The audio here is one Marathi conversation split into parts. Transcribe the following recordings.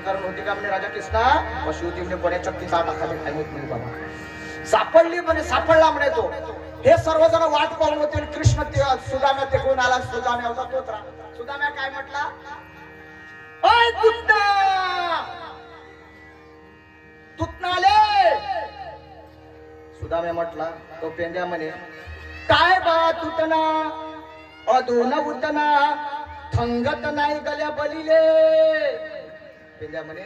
कारण होती का म्हणे राजा कृष्णा अशी होती म्हणे बऱ्याच चक्कीचा टाकाले काय होत म्हणे बाबा सापडली म्हणे सापडला म्हणे तो हे सर्वजण वाट पाहून होते कृष्ण ते सुदाम्या ते कोण आला सुदाम्या होता तोच सुदाम्या काय म्हटला ओय तुत्ता तुतनाले सुदाम्या म्हटला तो पेंद्या म्हणे काय बा तुतना अधून उतना थंगत नाही गल्या बलिले पेंद्या म्हणे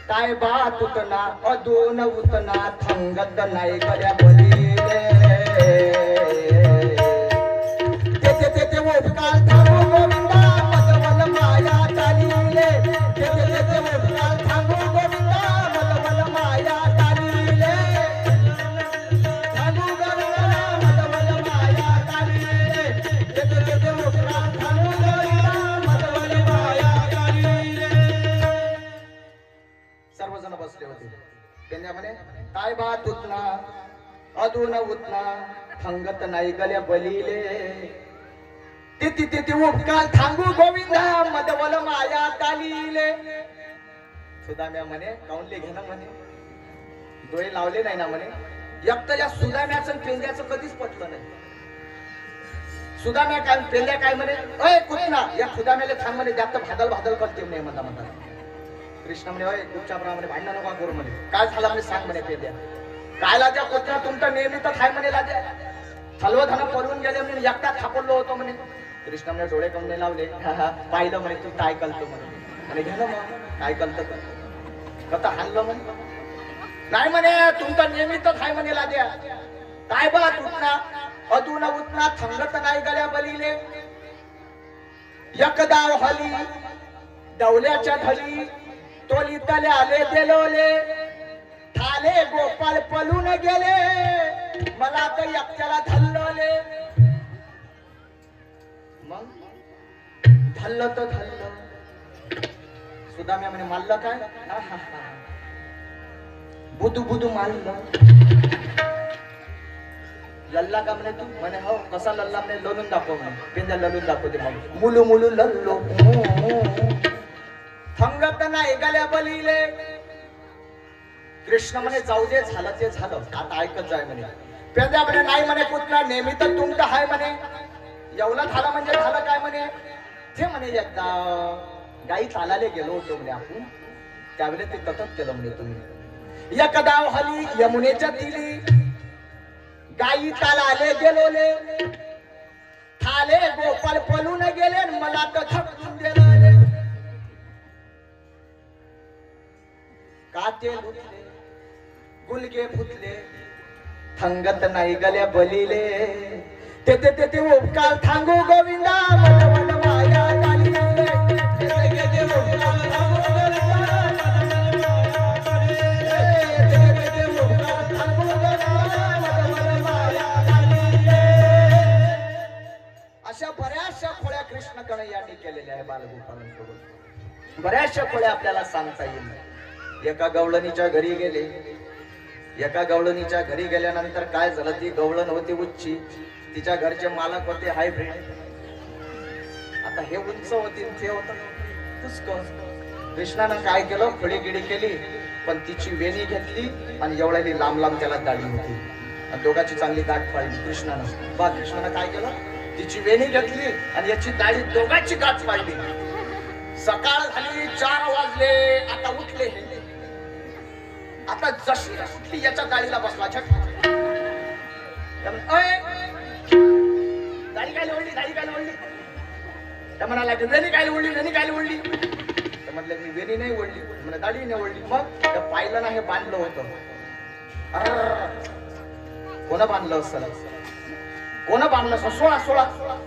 काय बा तुतना अधून उतना थंगत नाही गल्या बलिले ते ते ते उपकार थांबू गोविंदा मदवल माया चालिले ते ते उपकार थांबू गोविंदा मदवल माया चालिले थांबू गोविंदा मदवल माया चालिले ते उपकार थांबू गोविंदा मदवल माया चालिले सर्वजण बसले होते त्यांनी म्हणे काय बात उतना अधून उतना थंगत नाही गल्या बलिले ते उपकार थांबू गोविंदा मदवल माया तालिले सुदाम्या म्हणे काऊनले घेणं म्हणे डोळे लावले नाही ना म्हणे एकतर या सुदाम्याचं पेंद्याचं कधीच पटलं नाही सुदाम्या काय पेंद्या काय म्हणे अय कुठना या सुदाम्याला थांब म्हणे जास्त भादल भादल करते म्हणे म्हणता कृष्ण म्हणे अय तुमच्याप्रमाणे भांडण नका करू म्हणे काय झालं म्हणे सांग म्हणे पेंद्या काय लाजा कुत्रा तुमचं नेहमी तर थाय म्हणे लाजा हलवधन पळून गेले म्हणे एकटा थापडलो होतो म्हणे कृष्ण म्हणे डोळे कमने लावले पाहिलं म्हणे तू काय कळतो म्हणे घे ना मग काय कळतं कथा हाणलं म्हणे नाही म्हणे तुमचं नेहमी तर थाय म्हणे लाजा काय बा तुटना अधून उतना थंगत नाही गल्या बलिले एकदाव हली डवल्याच्या धली तोली तले आले देलोले ठाले गोपाल पळून गेले मला तर एकट्याला धल्लोले मग धल्लं तर धल्लं सुदाम्या म्हणे मारलं काय बुदू बुदू मारलं लल्ला का म्हणे तू म्हणे हो कसा लल्ला म्हणे ललून दाखव म्हणे पेंद्या ललून दाखवते मग मुलू मुलू लल्लो थंगत नाही गल्या बलिले कृष्ण म्हणे जाऊ दे झालं ते झालं आता ऐकत जाय म्हणे पेंद्या म्हणे नाही म्हणे पुतना नेहमी तर तुमचं हाय म्हणे एवढं झालं म्हणजे झालं काय म्हणे ते म्हणे एकदा गाई चालायला गेलो होतो म्हणे आपण त्यावेळेस ते तसंच केलं म्हणे तुम्ही एकदाव हली यमुनेच्या तिली गाई चालाले गेलोले ठाले गोपाल पळून गेले मला तर थकून गेले काते लुटले गुलगे फुटले थंगत नाही गल्या बलिले ते उपकार थांगू गोविंदा मदवल माया चालिले ते उपकार थांगू गोविंदा ते उपकार थांगू गोविंदा मदवल माया चालिले अशा बऱ्याचशा खोड्या कृष्णाकडे यांनी केलेल्या आहे बालगोपालांसोबत बऱ्याचशा खोड्या आपल्याला सांगता येईल एका गवळणीच्या घरी गेले एका गवळणीच्या घरी गेल्यानंतर काय झालं ती गवळण होती उच्ची तिच्या घरचे मालक होते हायब्रिड आता हे उंच होती ते होत कृष्णानं काय केलं फळीगिडी केली पण तिची वेणी घेतली आणि एवढ्याली लांब लांब त्याला दाढी होती आणि दोघांची चांगली गाठ पाडली कृष्णानं कृष्णानं काय केलं तिची वेणी घेतली आणि याची दाढी दोघांची गाठ पाडली सकाळ झाली 4 वाजले आता उठले आता जशी उठली याच्या दाढीला बसला छट दाढी काय ओढली दाढी काय ओढली त्या म्हणाला वेणी काय ओढली वेणी काय ओढली तर म्हटलं मी वेणी नाही ओढली म्हणजे दाढी नाही ओढली मग त्या पाहिलं ना हे बांधलं होतं कोण बांधलं असं कोण बांधलं सोळा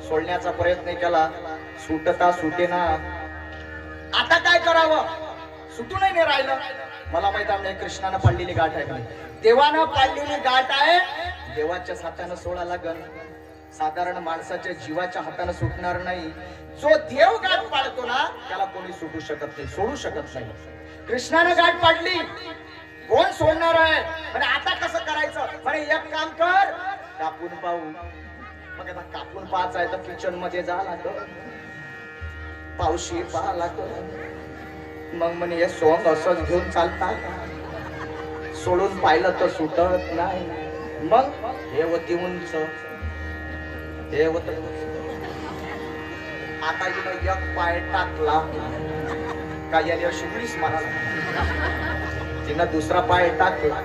सोडण्याचा प्रयत्न केला सुटता सुटेना आता काय करावं सुटूनही नाही राहिलं मला माहित आहे कृष्णानं पाडलेली गाठ आहे देवानं पाडलेली गाठ आहे देवाच्या हातानं सोडा लागल साधारण माणसाच्या जीवाच्या हातानं सुटणार नाही जो देव गाठ पाडतो ना त्याला कोणी सुटू शकत नाही सोडू शकत नाही कृष्णानं गाठ पाडली कोण सोडणार आहे म्हणजे आता कसं करायचं म्हणजे एक काम कर कापून पाहू मग आता कापून पाहायचं आहे तर किचन मध्ये जा लागत पावशी पाहा लागत मग म्हणे हे सोंग असंच घेऊन चालतात, सोडून पाहिलं तर सुटत नाही. मग हे होती उंच, हे होत. आता हिनं एक पाय टाकला का याने शिवळीच मारायला, तिनं दुसरा पाय टाकला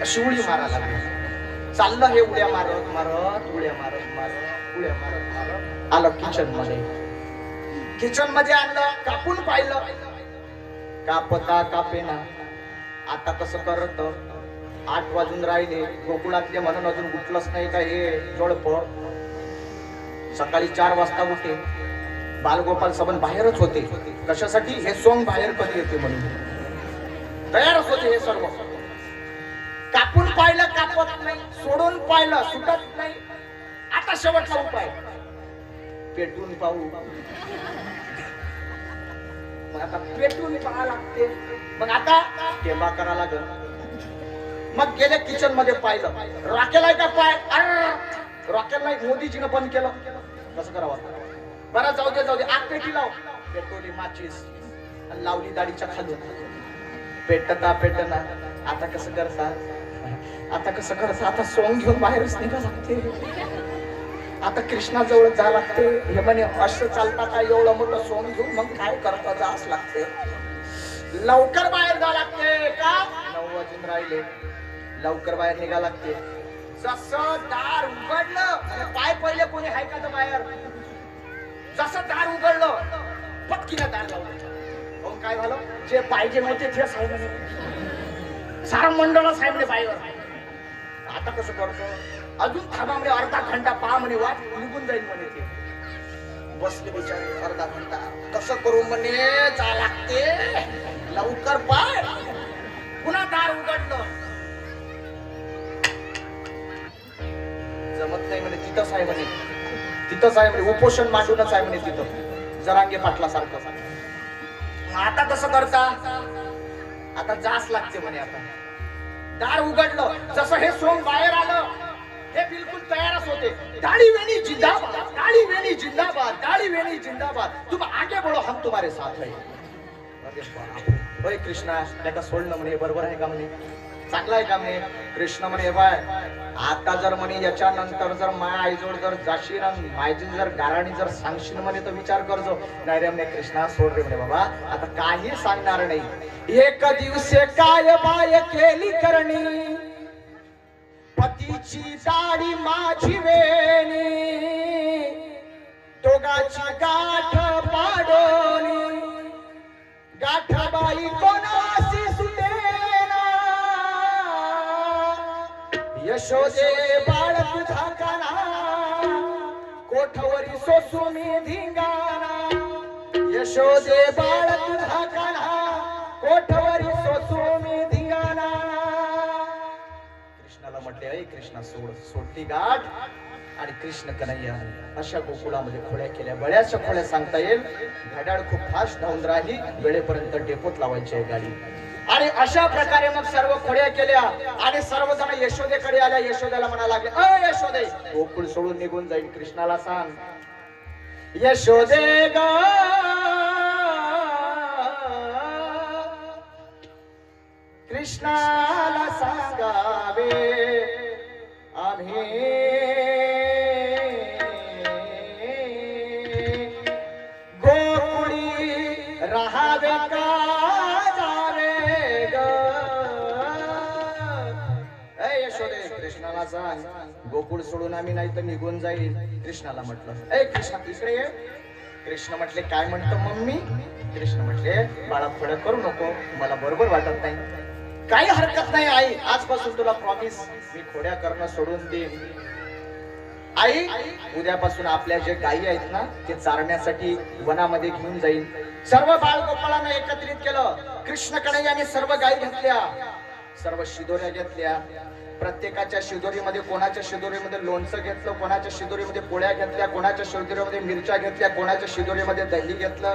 शिवळी मारायला लागली. चाललं हे उड्या मारत मारत, उड्या मारत मारत, उड्या मारत मारत आलं किचन मध्ये. किचन मध्ये आणलं, कापून पाहिलं, कापता कापेना. आता कसं करत, 8 वाजून राहिले, गोकुळातले म्हणून अजून उठलंच नाही का हे जोडप. सकाळी 4 वाजता उठे, बालगोपाल सबन बाहेरच होते. कशासाठी? हे सोंग बाहेर कधी येते म्हणून तयारच होते हे सर्व. कापून पाहिलं, कापत नाही, सोडून पाहिलं, सुटत नाही. आता शेवटचा उपाय, पेटून पाहू. मग आता पेटून पाहा लागते. मग आता टेंबा करा लागल. मग गेले किचन मध्ये, पाहिलं रॉकेल का पाय, रॉकेल नाही, मोदीजीनं बंद केलं. कसं करावं? बरं जाऊ दे जाऊ दे, आग पेटी लाव. पेटवली माचीस, लावली दाढीच्या खालून. पेटता पेटना. आता कसं करता, आता कसं करता, आता सोंग घेऊन बाहेरच निघा लागते. आता कृष्णाजवळ जा लागते. हे म्हणे असं चालता काय एवढं मोठं सोंग घेऊन? मग काय करता, जास लागते. लवकर बाहेर जा लागते. का 9 वाजून राहिले, लवकर बाहेर निघा लागते. जसं दार उघडलं, पाय पहिले कोणी आहे का बाहेर? जसं दार उघडलं, पटकीनं दार लावलं. मग काय झालं? जे पाहिजे नव्हते ते साहेब म्हणे, सारं मंडळ साहेब म्हणे बाहेर. आता कसं करतो? अजून थांबा म्हणे, अर्धा घंटा पहा म्हणे, वाट निघून जाईल म्हणे. ते बसले बिचारे अर्धा घंटा. कसं करू म्हणे, जा लागते. लवकर पाय. पुन्हा दार उघडलं, जमत नाही म्हणे. तिथंच आहे म्हणे, तिथंच आहे म्हणे, उपोषण मांडूनच आहे म्हणे तिथं, जरांगे पाटला सारखं. आता कसं करता? आता जास लागते म्हणे. आता दार उघडलं, जसं हे सोंग बाहेर आलं, हे बिलकुल तयारच होते. दाढी वेणी जिंदाबाद, दाढी वेणी जिंदाबाद, दाढी वेणी जिंदाबाद, तुम आगे बढ़ो हम तुम्हारे साथ है. अरे कृष्णा, त्याला सोडलं म्हणे. बरोबर आहे का म्हणे? चांगला आहे का म्हणे? कृष्ण म्हणे, बाय आता जर म्हणे याच्यानंतर जर माय आईजोड जर जाशील आणि माझी जर गाराणी जर सांगशील म्हणे तर विचार करजो. नाही रे म्हणे कृष्णा, सोड रे म्हणे बाबा, आता काही सांगणार नाही. एक दिवसे काय बाय केली करणी, पतीची दाढी माझी वेणी, दोघाची गाठ पाडोनी, गाठ बाई कोणाशी सुटेना, यशोदे बाळ तुझा काना, कोठवरी सोसू मी धिंगाणा, यशोदे बाळ तुझा काना, कोठवरी सोसू मी धिंगाणा. कृष्णाला म्हटले, अय कृष्णा सोड. सोडली गाठ आणि कृष्ण कन्हैया अशा गोकुळामध्ये खोड्या केल्या. बऱ्याचशा खोड्या सांगता येईल. घड्याळ खूप फास्ट धावून राहिली, वेळेपर्यंत डेपोत लावायची आहे गाडी. आणि अशा प्रकारे मग सर्व खोड्या केल्या आणि सर्वजण यशोदेकडे आल्या. यशोदेला म्हणा लागले, अ यशोदे, गोकुळ सोडून निघून जाईल. कृष्णाला सांग, यशोदे ग कृष्णाला सांगावे आम्ही गोकुळी राहावे का जावे ग. ए यशोदे, कृष्णाला सांग गोकुळ सोडून आम्ही नाही तर निघून जाईल. कृष्णाला म्हटलं, ए कृष्णा इकडे ये. कृष्ण म्हटले, काय म्हणतो मम्मी? कृष्ण म्हटले, बाळा फळ करू नको, मला बरोबर वाटत नाही. काही हरकत नाही आई, आजपासून तुला प्रॉमिस, मी खोड्या करणं सोडून देईन. आई उद्यापासून आपल्या जे गायी आहेत ना ते चारण्यासाठी वनामध्ये घेऊन जाईल. सर्व बाळगोपाळांना एकत्रित केलं. कृष्ण कन्हैयाने सर्व गायी घेतल्या, सर्व शिदोऱ्या घेतल्या. प्रत्येकाच्या शिदोरीमध्ये, कोणाच्या शिदोरीमध्ये लोणचं घेतलं, कोणाच्या शिदोरीमध्ये पोळ्या घेतल्या, कोणाच्या शिदोरीमध्ये मिरच्या घेतल्या, कोणाच्या शिदोरीमध्ये दही घेतलं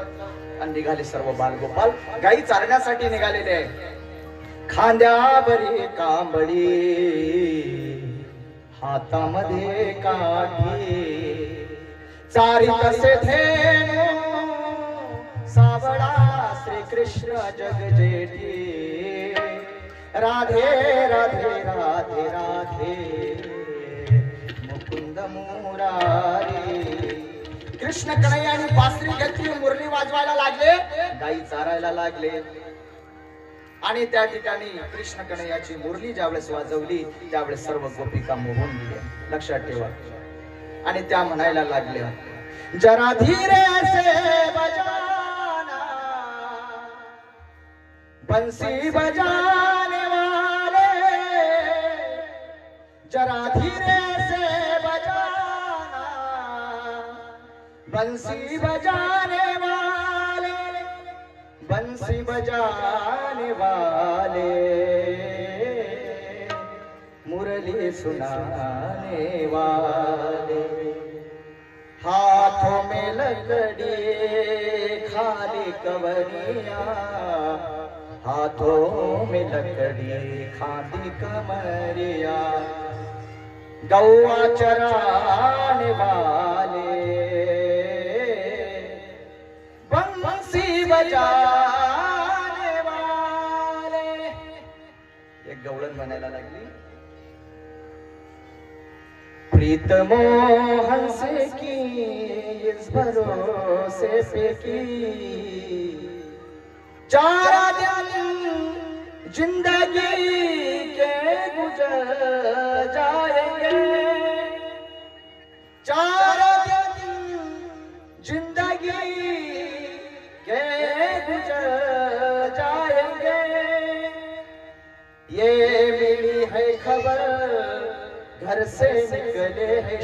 आणि निघाले सर्व बालगोपाल गायी चारण्यासाठी निघालेले आहे. खांद्यावरी कांबळी, हातामध्ये काठी, चारी तसे धेनु सावळा श्री कृष्ण जग जेठी राधे राधे राधे राधे मुकुंद मुरारी. कृष्ण कन्हैयाने बासरी घेतली, मुरली वाजवायला लागले, गाई चारायला लागले. आणि त्या ठिकाणी कृष्ण कन्हैयाची मुरली ज्यावेळेस वाजवली त्यावेळेस सर्व गोपिका मोहून गेल्या. लक्षात ठेवा. आणि त्या म्हणायला लागल्या, जरा धीरे से बजाना बंसी बजाने वाले, जरा धीरे से बजाना बंसी बजाने वाले, बंसी बजाने वाले मुरली सुनाने वाले. हाथों में लकड़ी खाली कवरिया, हाथों में लकड़ी खाली कमरिया गौआ चराने वाले बंसी बजाने वाले. एक गवळण म्हणायला लागली, प्रीत मोहन से की इस भरोसे पे की, चार दिन जिंदगी के गुजर जाएंगे, चार दिन जिंदगी के गुजर जाएंगे. ये मिली है खबर घर से निकले हैं